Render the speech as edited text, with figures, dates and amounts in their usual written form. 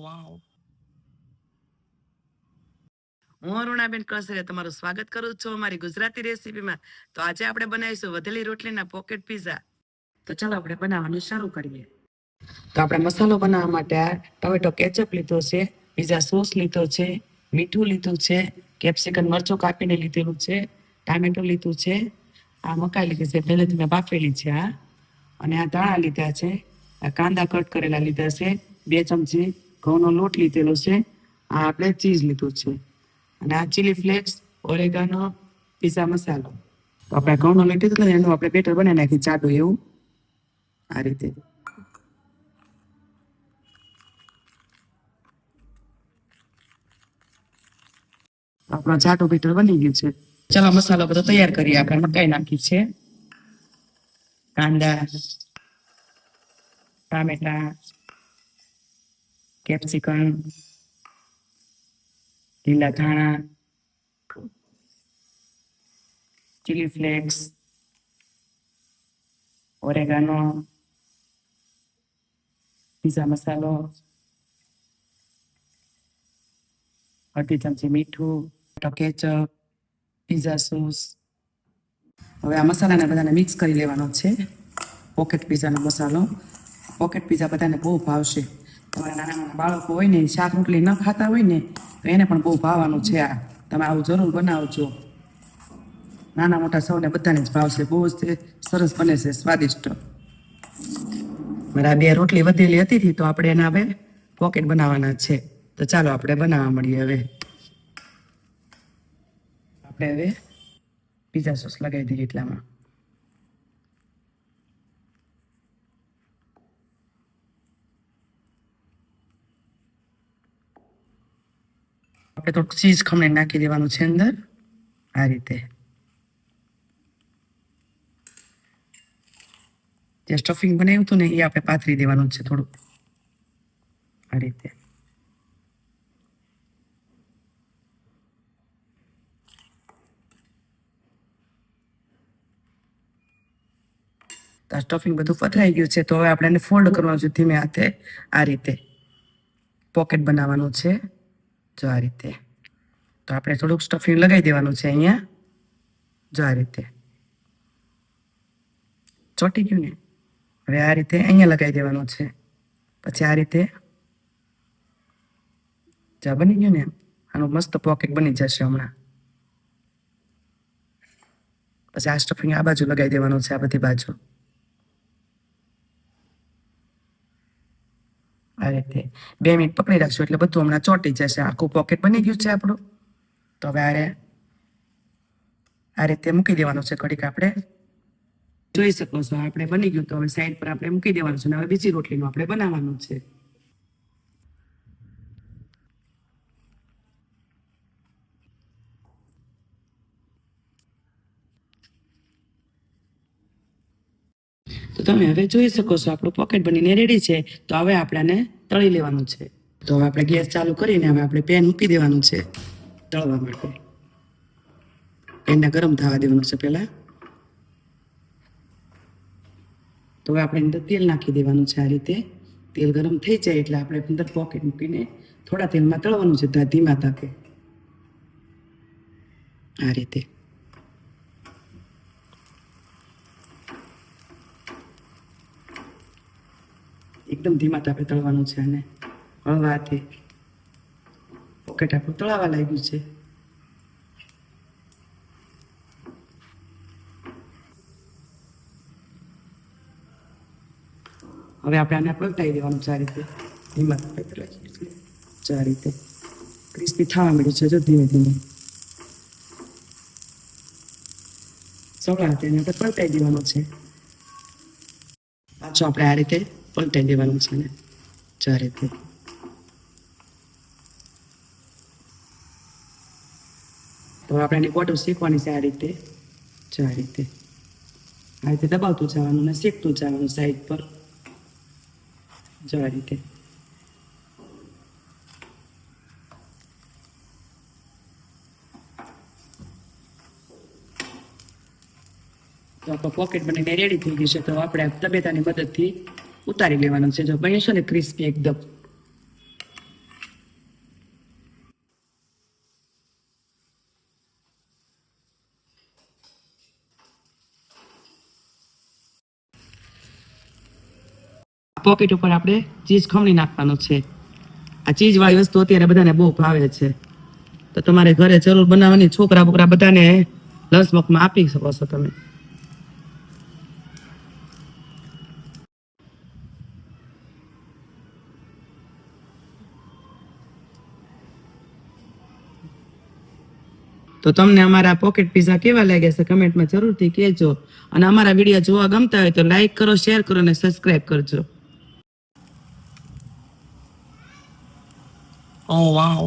વાવ. હું અરુણાબેન કસરે તમારું સ્વાગત કરું છું અમારી ગુજરાતી રેસીપીમાં. તો આજે આપણે બનાવીશું વધેલી રોટલીના પોકેટ પીઝા. તો ચાલો આપણે બનાવવાનું શરૂ કરીએ. તો આપણે મસાલો બનાવવા માટે આ ટમેટો કેચઅપ લીધો છે, પીઝા સોસ લીધો છે, મીઠું લીધું છે, કેપ્સિકમ મરચું કાપીને લીધેલું છે, ટામેટું લીધું છે, આ મકાઈ લીધી છે પહેલેથી મેં બાફેલી છે આ, અને આ ધાણા લીધા છે, આ કાંદા કટ કરેલા લીધા છે, 2 ચમચી ઘઉંનો લોટ લીધેલો છે, આ આપણે ચીઝ લીધું છે, અને આ ચીલી ફ્લેક્સ, ઓરેગાનો, પીઝા મસાલો. તો આપણે ઘઉંનો લોટ લીધો ને એનું આપણે બેટર બનાવી નાખી જાડું એવું આ રીતે. આપણો જાડું બેટર બની ગયું છે. ચાલો મસાલો બધો તૈયાર કરીએ. આપણે મકાઈ નાખી છે, કાંદા, ટામેટા, કેપ્સિકમ, લીલા ધાણા, ચીલી ફ્લેક્સ, ઓરેગાનો, પીઝા મસાલો, અડધી ચમચી મીઠું, કેચઅપ, પીઝા સોસ. હવે આ મસાલાને બધાને મિક્સ કરી લેવાનો છે. પોકેટ પીઝાનો મસાલો. પોકેટ પીઝા બધાને બહુ ભાવશે. તમારા નાના નાના બાળકો હોય ને, શાક રોટલી ન ખાતા હોય ને, તો એને પણ બહુ ભાવવાનું છે આ. તમે આવું જરૂર બનાવજો. નાના મોટા સૌને બધાને જ ભાવશે. બહુ જ સરસ બને છે, સ્વાદિષ્ટ. મારા 2 રોટલી વધેલી હતી તો આપણે એના હવે પોકેટ બનાવવાના છે. તો ચાલો આપણે બનાવવા મળીએ. હવે આપણે હવે પીઝા સોસ લગાવી દઈએ એટલામાં. આપણે થોડુંક ચીઝ ખમણી નાખી દેવાનું છે અંદર આ રીતે. જે સ્ટફિંગ બનાવ્યું હતું ને એ આપણે પાથરી દેવાનું છે થોડુંક આ રીતે. તો સ્ટફિંગ બધું પથરાઈ ગયું છે. તો હવે આપણે એને ફોલ્ડ કરવાનું છે ધીમે હાથે આ રીતે. પોકેટ બનાવવાનું છે જો આ રીતે. તો આપણે થોડુંક સ્ટફિંગ લગાવી દેવાનું છે અહીંયા જો આ રીતે. ચોટી ગયું ને. હવે આ રીતે અહીંયા લગાવી દેવાનું છે. પછી આ રીતે જા બની ગયું ને. આનું મસ્ત પોકેટ બની જશે હમણાં. પછી આ સ્ટફિંગ આ બાજુ લગાવી દેવાનું છે, આ બધી બાજુ આ રીતે. 2 મિનિટ પકડી રાખશું એટલે બધું હમણાં ચોટી જશે. આખું પોકેટ બની ગયું છે આપણું. તો હવે આ રીતે મૂકી દેવાનું છે ઘડીક. આપણે જોઈ શકો છો આપણે બની ગયું. તો હવે સાઈડ પર આપણે મૂકી દેવાનું છે. હવે બીજી રોટલીનું આપણે બનાવવાનું છે. તો તમે હવે જોઈ શકો છો આપણું પોકેટ બનીને રેડી છે. તો હવે આપણે તળી લેવાનું છે. તો હવે આપણે ગેસ ચાલુ કરીને હવે આપણે પેન મૂકી દેવાનું છે તળવા માટે. પેનને ગરમ થવા દેવાનું છે પહેલા. તો હવે આપણે અંદર તેલ નાખી દેવાનું છે આ રીતે. તેલ ગરમ થઈ જાય એટલે આપણે અંદર પોકેટ મૂકીને થોડા તેલમાં તળવાનું છે ધીમા તાપે આ રીતે. એકદમ ધીમા તાપે તળવાનું છે અને હળવાથી. પોકેટ આપણું તળાવા લાગ્યું છે. હવે આપણે આને પલટાવી દેવાનું છે આ રીતે ધીમા તાપે તળાવી. આ રીતે ક્રિસ્પી થવા મળ્યું છે જો ધીમે ધીમે. સગળા હાથે એને આપણે પલટાવી દેવાનું છે. પાછું આપણે આ રીતે પલટાઈ દેવાનું છે ને આ રીતે. તો આપણે એની બોટલ શેકવાની છે આ રીતે આ રીતે. આ રીતે દબાવતું જવાનું ને શેકતું જવાનું સાઈડ પર આ રીતે. તો આપણો પોકેટ બનીને રેડી થઈ ગઈ છે. તો આપણે તબેતાની મદદથી ઉતારી લેવાનું છે. જો બન્યું છે ને ક્રિસ્પી એકદમ. પોકેટ ઉપર આપણે ચીઝ ખમણી નાખવાનું છે. આ ચીઝ વાળી વસ્તુ અત્યારે બધાને બહુ ભાવે છે, તો તમારે ઘરે જરૂર બનાવવાની. છોકરા બોકરા બધાને લંચ બોક્સમાં આપી શકો છો તમે. તો તમને અમારા પોકેટ પીઝા કેવા લાગ્યા છે કમેન્ટમાં જરૂરથી કહેજો. અને અમારા વિડીયો જોવા ગમતા હોય તો લાઈક કરો, શેર કરો અને સબસ્ક્રાઇબ કરજો. Oh wow.